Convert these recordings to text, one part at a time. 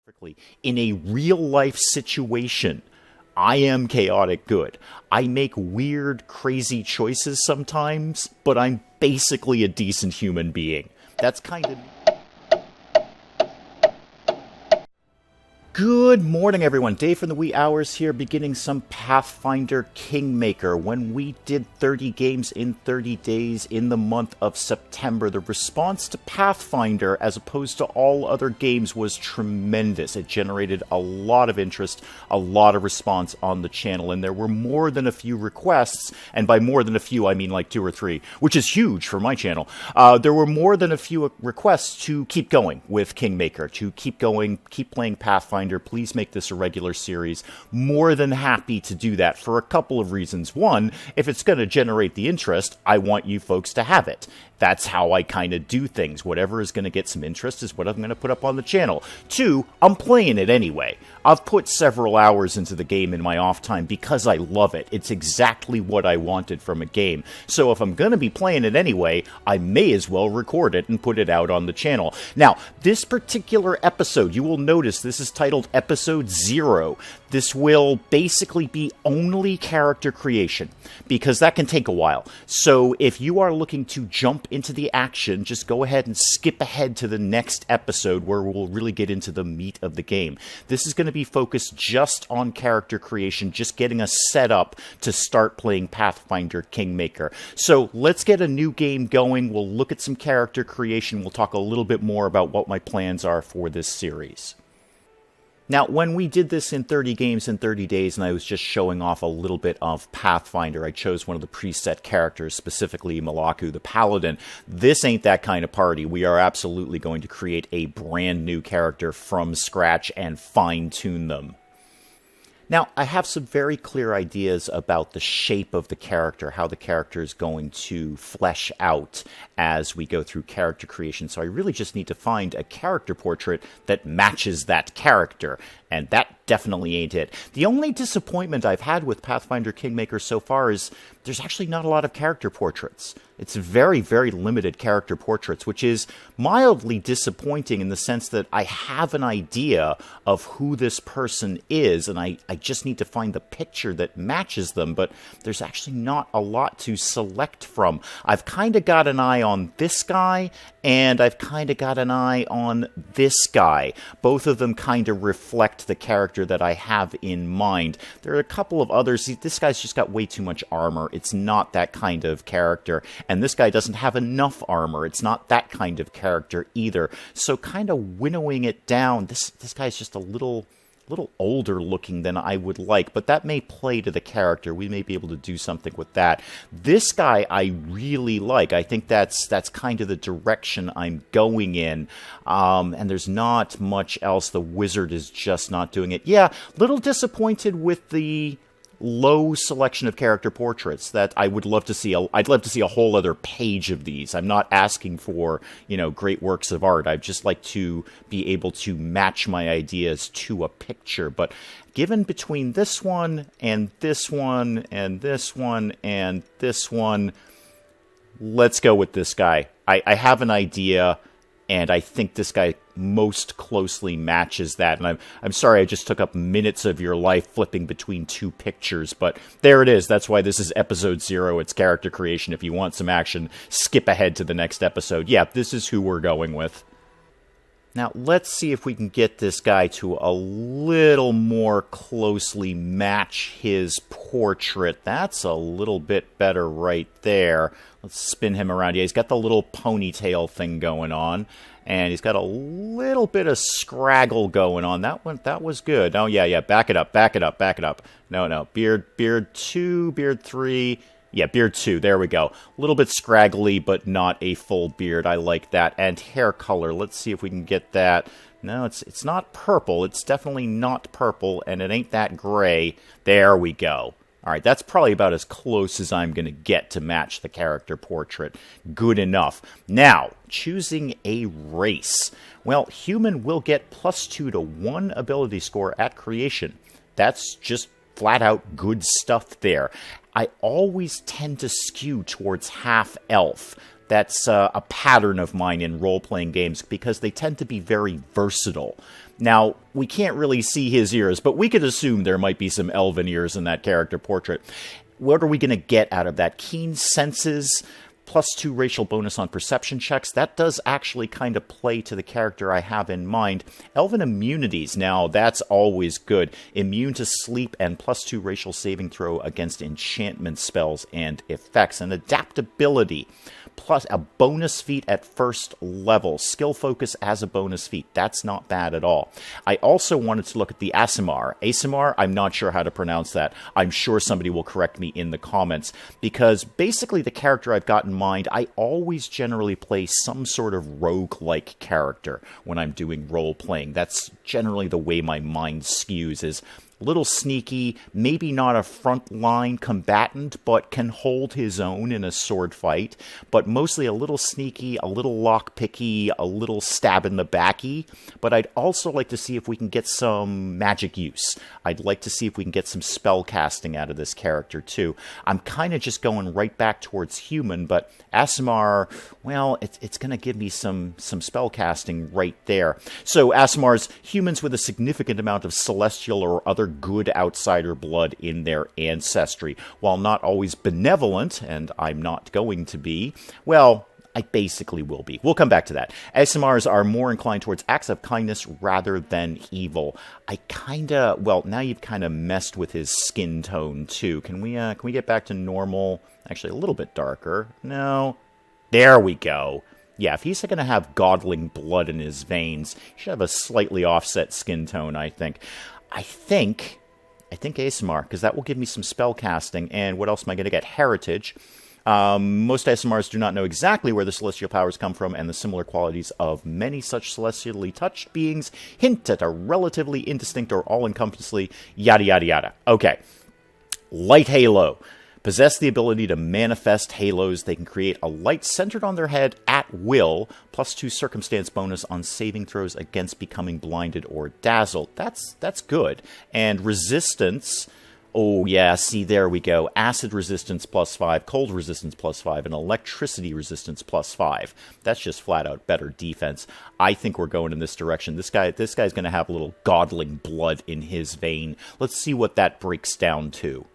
perfectly. In a real-life situation, I am chaotic good. I make weird, crazy choices sometimes, but I'm basically a decent human being. That's kind of... Good morning, everyone. Dave from the wee hours here, beginning some Pathfinder Kingmaker. When we did 30 games in 30 days in the month of September, the response to Pathfinder, as opposed to all other games, was tremendous. It generated a lot of interest, a lot of response on the channel, and there were more than a few requests, and by more than a few, I mean like 2 or 3, which is huge for my channel. There were more than a few requests to keep going with Kingmaker, to keep going, keep playing Pathfinder. Please make this a regular series. More than happy to do that for a couple of reasons. One, if it's going to generate the interest, I want you folks to have it. That's how I kind of do things. Whatever is going to get some interest is what I'm going to put up on the channel. 2, I'm playing it anyway. I've put several hours into the game in my off time because I love it. It's exactly what I wanted from a game. So if I'm going to be playing it anyway, I may as well record it and put it out on the channel. Now, this particular episode, you will notice this is titled Episode 0. This will basically be only character creation, because that can take a while. So if you are looking to jump into the action, just go ahead and skip ahead to the next episode where we'll really get into the meat of the game. This is going to be focused just on character creation, just getting us set up to start playing Pathfinder Kingmaker. So let's get a new game going. We'll look at some character creation. We'll talk a little bit more about what my plans are for this series. Now, when we did this in 30 games in 30 days, and I was just showing off a little bit of Pathfinder, I chose one of the preset characters, specifically Malaku, the Paladin. This ain't that kind of party. We are absolutely going to create a brand new character from scratch and fine-tune them. Now, I have some very clear ideas about the shape of the character, how the character is going to flesh out as we go through character creation. So I really just need to find a character portrait that matches that character, and that definitely ain't it. The only disappointment I've had with Pathfinder Kingmaker so far is there's actually not a lot of character portraits. It's very, very limited character portraits, which is mildly disappointing in the sense that I have an idea of who this person is, and I just need to find the picture that matches them, but there's actually not a lot to select from. I've kind of got an eye on this guy, and I've kind of got an eye on this guy. Both of them kind of reflect the character that I have in mind. There are a couple of others. This guy's just got way too much armor. It's not that kind of character. And this guy doesn't have enough armor. It's not that kind of character either. So kind of winnowing it down, this guy's just a little older looking than I would like, but that may play to the character. We may be able to do something with that. This guy I really like. I think that's kind of the direction I'm going in, and there's not much else. The wizard is just not doing it. Yeah, little disappointed with the low selection of character portraits that I would love to see. I'd love to see a whole other page of these. I'm not asking for, great works of art. I'd just like to be able to match my ideas to a picture. But given between this one and this one and this one and this one, let's go with this guy. I have an idea, and I think this guy most closely matches that. And I'm sorry I just took up minutes of your life flipping between 2 pictures, but there it is. That's why this is episode 0. It's character creation. If you want some action, skip ahead to the next episode. Yeah, this is who we're going with. Now, let's see if we can get this guy to a little more closely match his portrait. That's a little bit better right there. Let's spin him around. Yeah, he's got the little ponytail thing going on, and he's got a little bit of scraggle going on. That was good. Oh, yeah, back it up. No, beard 2, beard 3... Yeah, beard 2, there we go. A little bit scraggly, but not a full beard. I like that. And hair color, let's see if we can get that. No, it's not purple. It's definitely not purple, and it ain't that gray. There we go. All right, that's probably about as close as I'm going to get to match the character portrait. Good enough. Now, choosing a race. Well, human will get +2 to 1 ability score at creation. That's just flat out good stuff there. I always tend to skew towards half-elf. That's a pattern of mine in role-playing games because they tend to be very versatile. Now, we can't really see his ears, but we could assume there might be some elven ears in that character portrait. What are we going to get out of that? Keen senses, +2 racial bonus on perception checks. That does actually kind of play to the character I have in mind. Elven immunities, now that's always good. Immune to sleep and +2 racial saving throw against enchantment spells and effects. And adaptability, plus a bonus feat at first level. Skill focus as a bonus feat. That's not bad at all. I also wanted to look at the Aasimar. Aasimar, I'm not sure how to pronounce that. I'm sure somebody will correct me in the comments, because basically the character I've got in mind, I always generally play some sort of rogue-like character when I'm doing role-playing. That's generally the way my mind skews, is little sneaky, maybe not a front-line combatant, but can hold his own in a sword fight, but mostly a little sneaky, a little lockpicky, a little stab-in-the-backy. But I'd also like to see if we can get some magic use. I'd like to see if we can get some spell casting out of this character, too. I'm kind of just going right back towards human, but Aasimar, well, it's going to give me some spell casting right there. So Aasimar's humans with a significant amount of celestial or other good outsider blood in their ancestry. While not always benevolent, and I'm not going to be, well, I basically will be. We'll come back to that. Aasimars are more inclined towards acts of kindness rather than evil. Well, now you've kind of messed with his skin tone too. Can we get back to normal? Actually, a little bit darker. No. There we go. Yeah, if he's going to have godling blood in his veins, he should have a slightly offset skin tone, I think. I think Aasimar, because that will give me some spell casting. And what else am I going to get? Heritage. Most Aasimars do not know exactly where the celestial powers come from, and the similar qualities of many such celestially touched beings hint at a relatively indistinct or all-encompassingly yada yada yada. Okay. Light Halo. Possess the ability to manifest halos. They can create a light centered on their head at will, +2 circumstance bonus on saving throws against becoming blinded or dazzled. That's good. And resistance, oh yeah, see, there we go. Acid resistance +5, cold resistance +5, and electricity resistance +5. That's just flat out better defense. I think we're going in this direction. This guy's going to have a little godling blood in his vein. Let's see what that breaks down to.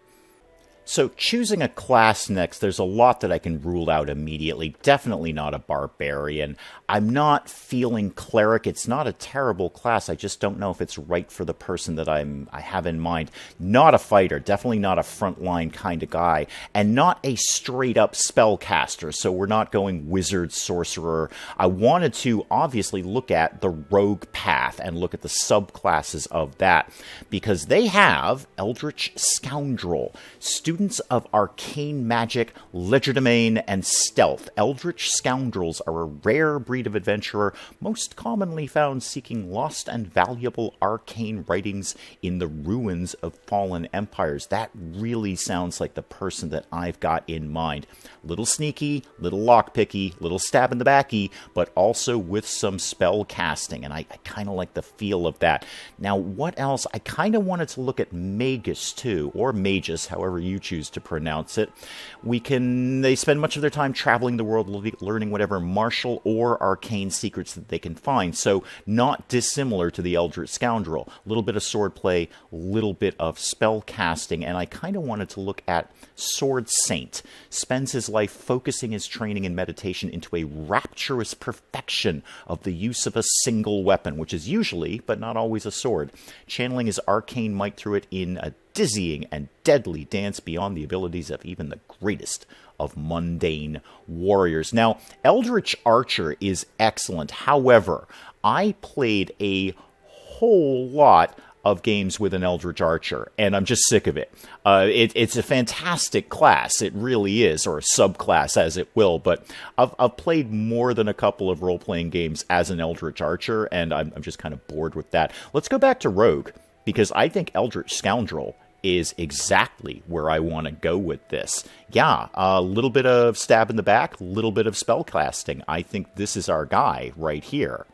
So choosing a class next, there's a lot that I can rule out immediately. Definitely not a barbarian. I'm not feeling cleric. It's not a terrible class. I just don't know if it's right for the person that I have in mind. Not a fighter. Definitely not a frontline kind of guy. And not a straight-up spellcaster. So we're not going wizard, sorcerer. I wanted to obviously look at the rogue path and look at the subclasses of that, because they have Eldritch Scoundrel, students of arcane magic, legerdemain, and stealth. Eldritch Scoundrels are a rare breed of adventurer, most commonly found seeking lost and valuable arcane writings in the ruins of fallen empires. That really sounds like the person that I've got in mind. Little sneaky, little lockpicky, little stab in the backy, but also with some spell casting, and I kind of like the feel of that. Now, what else? I kind of wanted to look at Magus too, or Magus, however you choose to pronounce it. They spend much of their time traveling the world, learning whatever martial or arcane secrets that they can find. So not dissimilar to the Eldritch Scoundrel. A little bit of swordplay, a little bit of spell casting, and I kind of wanted to look at Sword Saint. Spends his life focusing his training and meditation into a rapturous perfection of the use of a single weapon, which is usually, but not always, a sword. Channeling his arcane might through it in a dizzying and deadly dance beyond the abilities of even the greatest of mundane warriors. Now, Eldritch Archer is excellent. However, I played a whole lot of games with an Eldritch Archer, and I'm just sick of it. It's a fantastic class, it really is, or a subclass as it will, but I've played more than a couple of role-playing games as an Eldritch Archer, and I'm just kind of bored with that. Let's go back to Rogue, because I think Eldritch Scoundrel is exactly where I want to go with this. Yeah, a little bit of stab in the back, a little bit of spellcasting. I think this is our guy right here.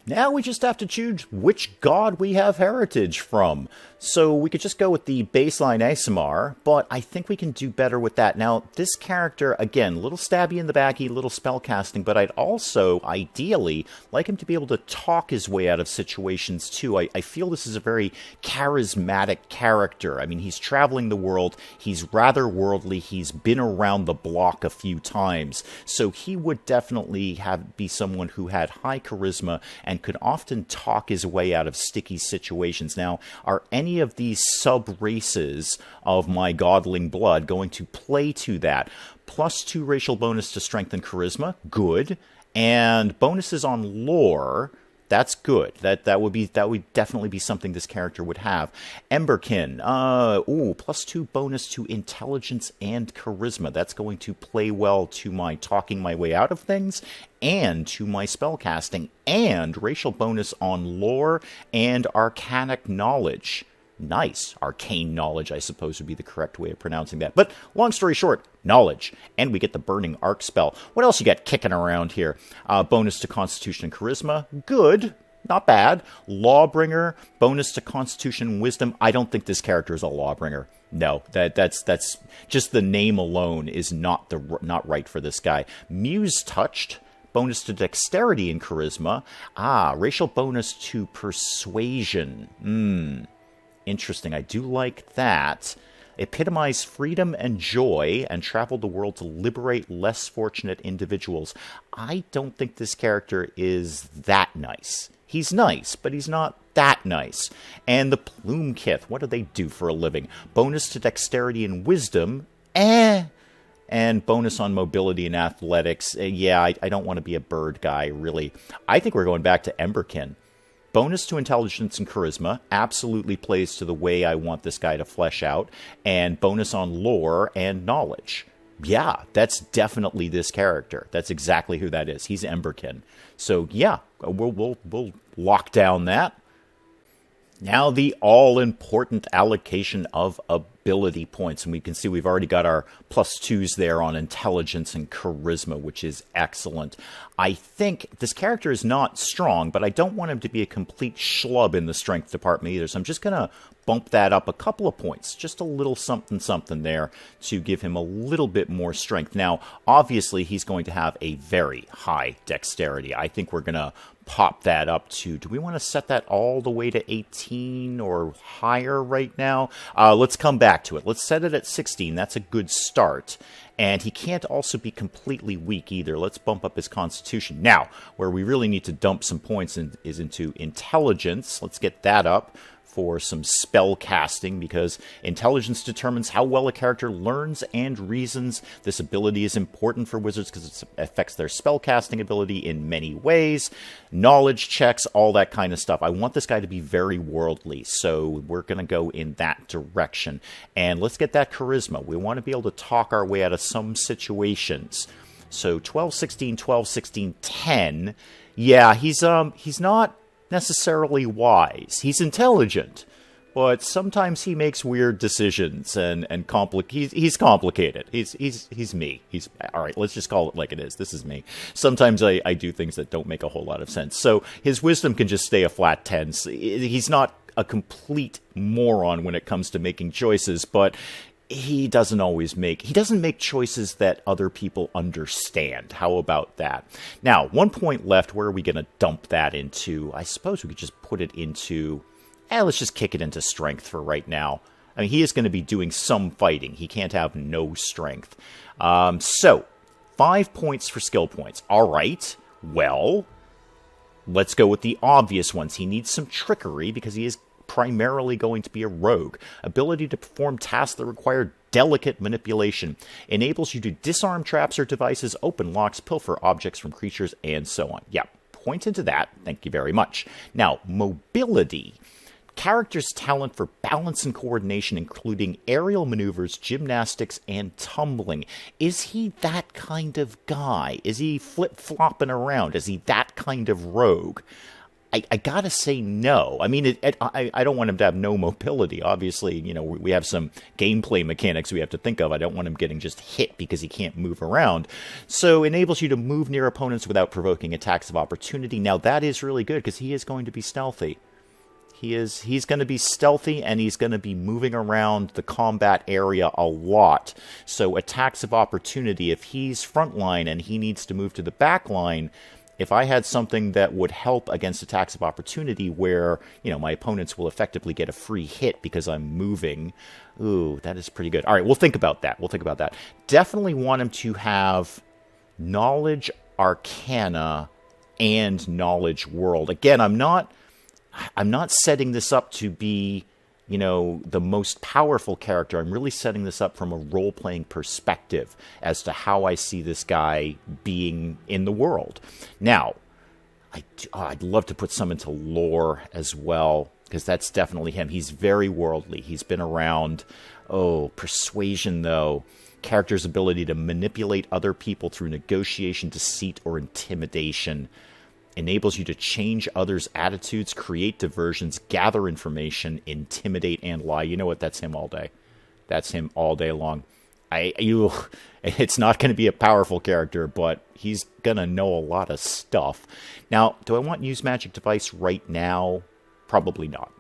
Now we just have to choose which god we have heritage from. So we could just go with the baseline ASMR, but I think we can do better with that. Now, this character, again, little stabby in the backy, little spellcasting, but I'd also, ideally, like him to be able to talk his way out of situations, too. I feel this is a very charismatic character. I mean, he's traveling the world, he's rather worldly, he's been around the block a few times, so he would definitely be someone who had high charisma and could often talk his way out of sticky situations. Now, are any of these sub-races of my godling blood going to play to that? +2 racial bonus to strength and charisma, good. And bonuses on lore, that's good. That would definitely be something this character would have. Emberkin, +2 bonus to intelligence and charisma. That's going to play well to my talking my way out of things and to my spellcasting, and racial bonus on lore and arcanic knowledge. Nice. Arcane knowledge, I suppose, would be the correct way of pronouncing that. But long story short, knowledge. And we get the Burning Arc spell. What else you got kicking around here? Bonus to Constitution and Charisma. Good. Not bad. Lawbringer. Bonus to Constitution and Wisdom. I don't think this character is a Lawbringer. No, that's just the name alone is not right for this guy. Muse Touched. Bonus to Dexterity and Charisma. Racial bonus to Persuasion. Interesting. I do like that. Epitomize freedom and joy and travel the world to liberate less fortunate individuals. I don't think this character is that nice. He's nice, but he's not that nice. And the Plume Kith, what do they do for a living? Bonus to Dexterity and Wisdom. And bonus on mobility and athletics. Yeah, I don't want to be a bird guy, really. I think we're going back to Emberkin. Bonus to intelligence and charisma absolutely plays to the way I want this guy to flesh out. And bonus on lore and knowledge. Yeah, that's definitely this character. That's exactly who that is. He's Emberkin. So yeah, we'll lock down that. Now the all-important allocation of ability points. And we can see we've already got our +2s there on intelligence and charisma, which is excellent. I think this character is not strong, but I don't want him to be a complete schlub in the strength department either. So I'm just going to bump that up a couple of points. Just a little something there to give him a little bit more strength. Now, obviously, he's going to have a very high dexterity. I think we're going to pop that up to, do we want to set that all the way to 18 or higher right now? Let's come back to it. Let's set it at 16. That's a good start. And he can't also be completely weak either. Let's bump up his constitution. Now, where we really need to dump some points is into intelligence. Let's get that up for some spell casting, because intelligence determines how well a character learns and reasons. This ability is important for wizards because it affects their spell casting ability in many ways. Knowledge checks, all that kind of stuff. I want this guy to be very worldly, so we're going to go in that direction. And let's get that charisma. We want to be able to talk our way out of some situations. So 12, 16, 12, 16, 10. Yeah, he's not necessarily wise. He's intelligent, but sometimes he makes weird decisions and he's complicated. He's me. He's all right. Let's just call it like it is. This is me. Sometimes I do things that don't make a whole lot of sense. So his wisdom can just stay a flat 10. He's not a complete moron when it comes to making choices, but he doesn't make choices that other people understand. How about that? Now, 1 point left. Where are we going to dump that into? I suppose we could just put it into, let's just kick it into strength for right now. I mean, he is going to be doing some fighting. He can't have no strength. So, 5 points for skill points. All right. Well, let's go with the obvious ones. He needs some trickery because he is primarily going to be a rogue. Ability to perform tasks that require delicate manipulation. Enables you to disarm traps or devices, open locks, pilfer objects from creatures, and so on. Yeah, point into that. Thank you very much. Now, mobility. Character's talent for balance and coordination, including aerial maneuvers, gymnastics, and tumbling. Is he that kind of guy? Is he flip-flopping around? Is he that kind of rogue? I gotta say no. I mean, I don't want him to have no mobility. Obviously, we have some gameplay mechanics we have to think of. I don't want him getting just hit because he can't move around. So enables you to move near opponents without provoking attacks of opportunity. Now that is really good because he is going to be stealthy. He's going to be stealthy, and he's going to be moving around the combat area a lot. So attacks of opportunity, if he's frontline and he needs to move to the back line, if I had something that would help against attacks of opportunity where, my opponents will effectively get a free hit because I'm moving, ooh, that is pretty good. All right, we'll think about that. Definitely want him to have knowledge arcana and knowledge world. Again, I'm not setting this up to be, the most powerful character. I'm really setting this up from a role-playing perspective as to how I see this guy being in the world. Now, I'd love to put some into lore as well, because that's definitely him. He's very worldly. He's been around. Oh, persuasion, though. Character's ability to manipulate other people through negotiation, deceit, or intimidation. Enables you to change others' attitudes, create diversions, gather information, intimidate, and lie. You know what? That's him all day. That's him all day long. It's not going to be a powerful character, but he's going to know a lot of stuff. Now, do I want use magic device right now? Probably not.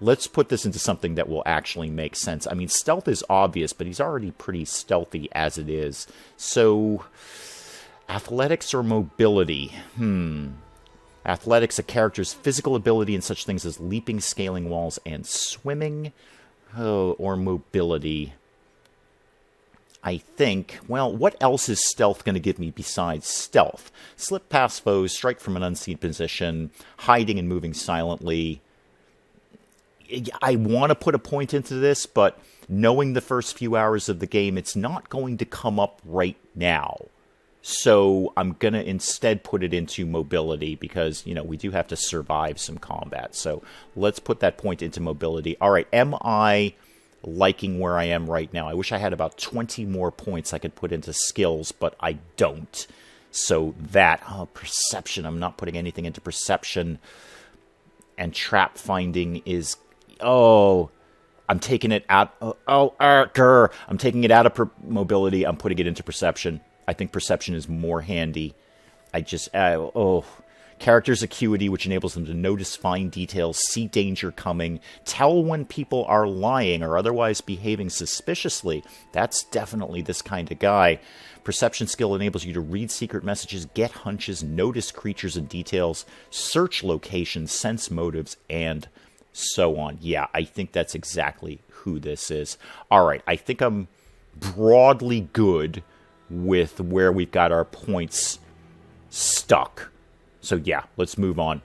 Let's put this into something that will actually make sense. I mean, stealth is obvious, but he's already pretty stealthy as it is. So athletics or mobility? Athletics, a character's physical ability in such things as leaping, scaling walls, and swimming. Oh, or mobility. I think, well, what else is stealth going to give me besides stealth? Slip past foes, strike from an unseen position, hiding and moving silently. I want to put a point into this, but knowing the first few hours of the game, it's not going to come up right now. So I'm going to instead put it into mobility because, we do have to survive some combat. So let's put that point into mobility. All right, am I liking where I am right now? I wish I had about 20 more points I could put into skills, but I don't. So perception. I'm not putting anything into perception. And trap finding is, I'm taking it out. I'm taking it out of mobility. I'm putting it into perception. I think perception is more handy. Character's acuity, which enables them to notice fine details, see danger coming, tell when people are lying or otherwise behaving suspiciously. That's definitely this kind of guy. Perception skill enables you to read secret messages, get hunches, notice creatures and details, search locations, sense motives, and so on. Yeah, I think that's exactly who this is. All right, I think I'm broadly good with where we've got our points stuck. So yeah, let's move on.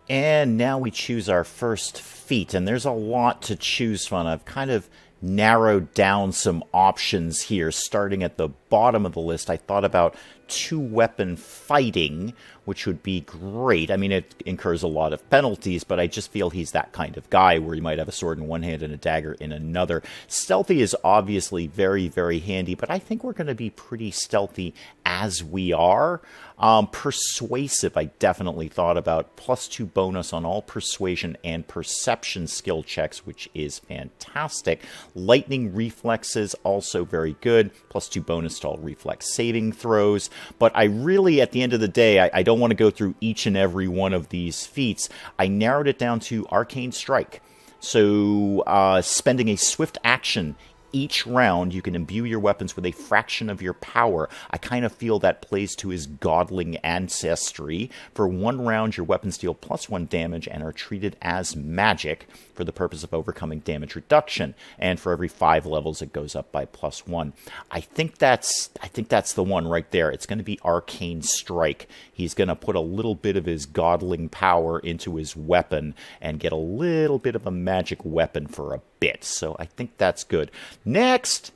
And now we choose our first feat, and there's a lot to choose from. I've kind of narrowed down some options here. Starting at the bottom of the list, I thought about 2-weapon fighting, which would be great. I mean, it incurs a lot of penalties, but I just feel he's that kind of guy where you might have a sword in one hand and a dagger in another. Stealthy is obviously very, very handy, but I think we're going to be pretty stealthy as we are. Persuasive, I definitely thought about. +2 bonus on all persuasion and perception skill checks, which is fantastic. Lightning reflexes, also very good. +2 bonus to all reflex saving throws. But I really, at the end of the day, I don't want to go through each and every one of these feats. I narrowed it down to Arcane Strike. So spending a swift action each round, you can imbue your weapons with a fraction of your power. I kind of feel that plays to his godling ancestry. For 1 round, your weapons deal +1 damage and are treated as magic for the purpose of overcoming damage reduction. And for every 5 levels, it goes up by +1. I think that's the one right there. It's going to be Arcane Strike. He's going to put a little bit of his godling power into his weapon and get a little bit of a magic weapon for a bit. So I think that's good. Next,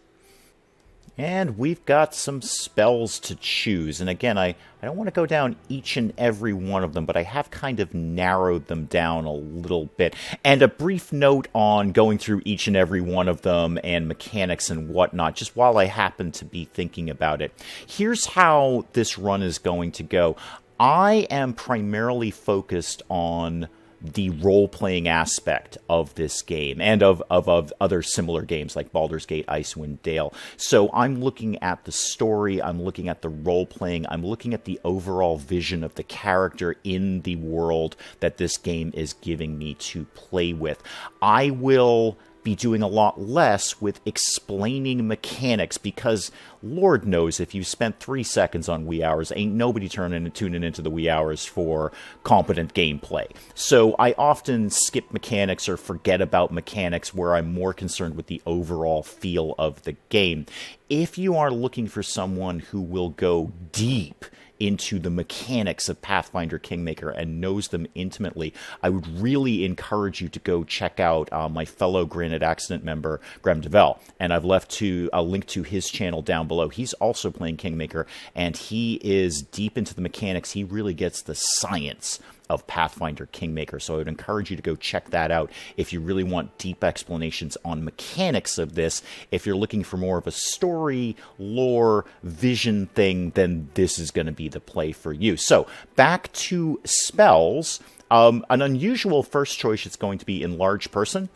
and we've got some spells to choose. And again, I don't want to go down each and every one of them, but I have kind of narrowed them down a little bit. And a brief note on going through each and every one of them and mechanics and whatnot, just while I happen to be thinking about it. Here's how this run is going to go. I am primarily focused on the role-playing aspect of this game and of other similar games like Baldur's Gate, Icewind Dale. So I'm looking at the story, I'm looking at the role-playing, I'm looking at the overall vision of the character in the world that this game is giving me to play with. I will be doing a lot less with explaining mechanics because Lord knows if you spent 3 seconds on Wee Hours, ain't nobody tuning into the Wee Hours for competent gameplay. So I often skip mechanics or forget about mechanics where I'm more concerned with the overall feel of the game. If you are looking for someone who will go deep into the mechanics of Pathfinder Kingmaker and knows them intimately, I would really encourage you to go check out my fellow Granite Accident member, Gremdavel. And I've left a link to his channel down below. He's also playing Kingmaker, and he is deep into the mechanics. He really gets the science of Pathfinder Kingmaker. So I would encourage you to go check that out if you really want deep explanations on mechanics of this. If you're looking for more of a story, lore, vision thing, then this is going to be the play for you. So back to spells. An unusual first choice is going to be Enlarge Person.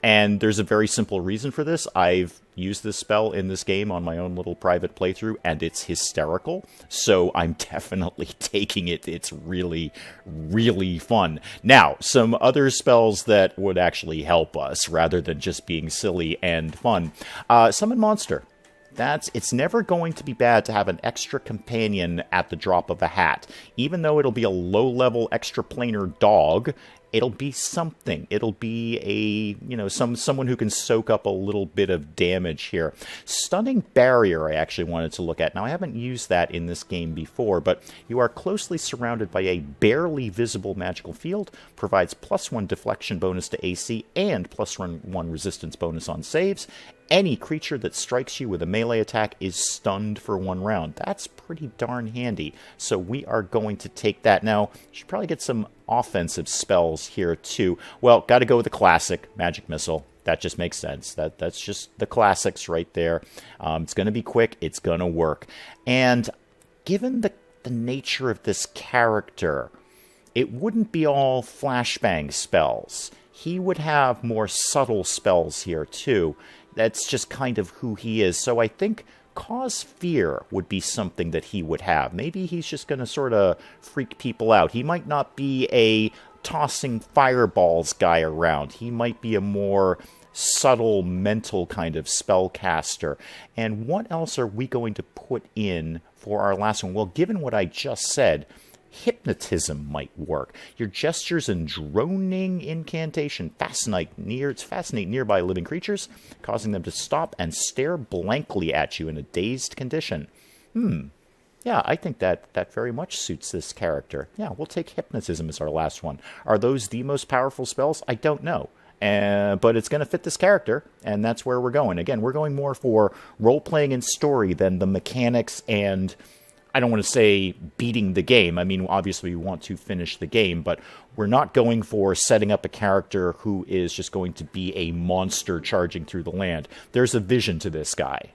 And there's a very simple reason for this. I've used this spell in this game on my own little private playthrough, and it's hysterical. So I'm definitely taking it. It's really, really fun. Now, some other spells that would actually help us, rather than just being silly and fun. Summon Monster. It's never going to be bad to have an extra companion at the drop of a hat. Even though it'll be a low-level extra planar dog, it'll be something. It'll be someone who can soak up a little bit of damage here. Stunning Barrier I actually wanted to look at. Now, I haven't used that in this game before, but you are closely surrounded by a barely visible magical field, provides +1 deflection bonus to AC and +1 resistance bonus on saves. Any creature that strikes you with a melee attack is stunned for 1 round. That's pretty darn handy. So we are going to take that. Now, you should probably get some offensive spells here too. Well, got to go with the classic Magic Missile. That just makes sense. That's just the classics right there. It's going to be quick. It's going to work. And given the nature of this character, it wouldn't be all flashbang spells. He would have more subtle spells here too. That's just kind of who he is. So I think Cause Fear would be something that he would have. Maybe he's just going to sort of freak people out. He might not be a tossing fireballs guy around. He might be a more subtle mental kind of spellcaster. And what else are we going to put in for our last one? Well, given what I just said, Hypnotism might work. Your gestures and droning incantation fascinate nearby living creatures, causing them to stop and stare blankly at you in a dazed condition. Yeah, I think that very much suits this character. Yeah, we'll take Hypnotism as our last one. Are those the most powerful spells? I don't know. But it's going to fit this character, and that's where we're going. Again, we're going more for role-playing and story than the mechanics and, I don't want to say beating the game. I mean, obviously we want to finish the game, but we're not going for setting up a character who is just going to be a monster charging through the land. There's a vision to this guy.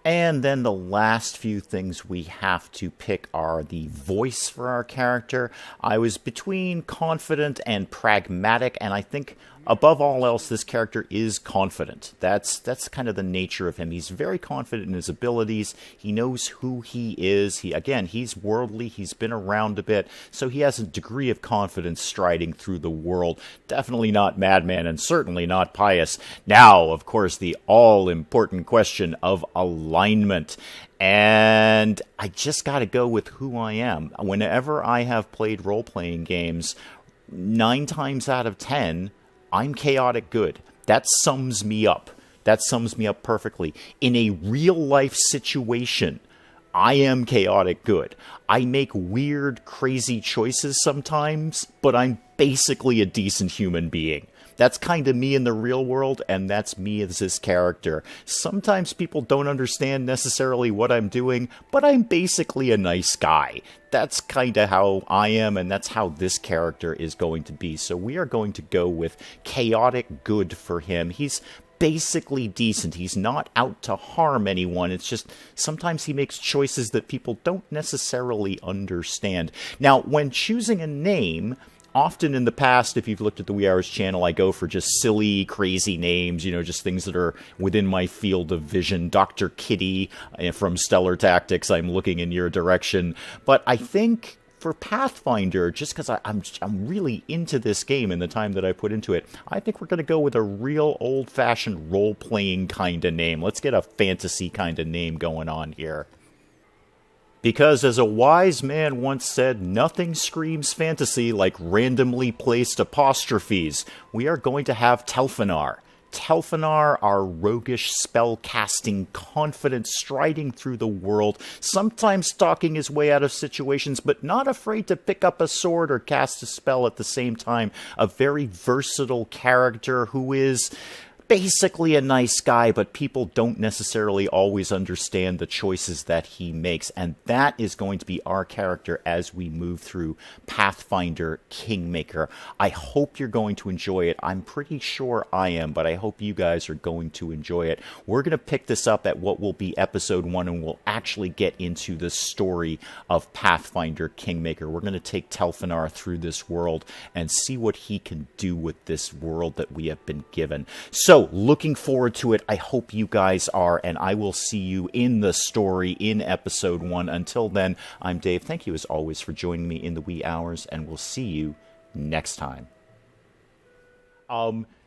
And then the last few things we have to pick are the voice for our character. I was between confident and pragmatic, and I think above all else, this character is confident. That's kind of the nature of him. He's very confident in his abilities. He knows who he is. He's worldly. He's been around a bit, so he has a degree of confidence striding through the world. Definitely not madman, and certainly not pious. Now, of course, the all-important question of alignment. And I just got to go with who I am. Whenever I have played role-playing games, 9 times out of 10, I'm chaotic good. That sums me up. That sums me up perfectly. In a real-life situation, I am chaotic good. I make weird, crazy choices sometimes, but I'm basically a decent human being. That's kind of me in the real world, and that's me as this character. Sometimes people don't understand necessarily what I'm doing, but I'm basically a nice guy. That's kind of how I am, and that's how this character is going to be. So we are going to go with chaotic good for him. He's basically decent. He's not out to harm anyone. It's just sometimes he makes choices that people don't necessarily understand. Now, when choosing a name, often in the past, if you've looked at the Wee Hours channel, I go for just silly, crazy names, just things that are within my field of vision. Dr. Kitty from Stellar Tactics, I'm looking in your direction. But I think for Pathfinder, just because I'm really into this game and the time that I put into it, I think we're going to go with a real old-fashioned role-playing kind of name. Let's get a fantasy kind of name going on here. Because as a wise man once said, nothing screams fantasy like randomly placed apostrophes. We are going to have Telfanar. Telfanar, our roguish, spell-casting, confident, striding through the world, sometimes stalking his way out of situations, but not afraid to pick up a sword or cast a spell at the same time. A very versatile character who is basically a nice guy, but people don't necessarily always understand the choices that he makes, and that is going to be our character as we move through Pathfinder Kingmaker. I hope you're going to enjoy it. I'm pretty sure I am, but I hope you guys are going to enjoy it. We're going to pick this up at what will be episode 1, and we'll actually get into the story of Pathfinder Kingmaker. We're going to take Telfanar through this world and see what he can do with this world that we have been given. So, looking forward to it. I hope you guys are, and I will see you in the story in episode 1. Until then, I'm Dave. Thank you as always for joining me in the wee hours, and we'll see you next time.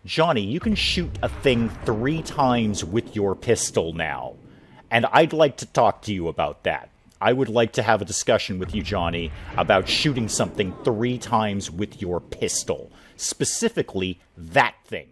Johnny, you can shoot a thing 3 times with your pistol now, and I'd like to talk to you about that. I would like to have a discussion with you, Johnny, about shooting something 3 times with your pistol. Specifically, that thing.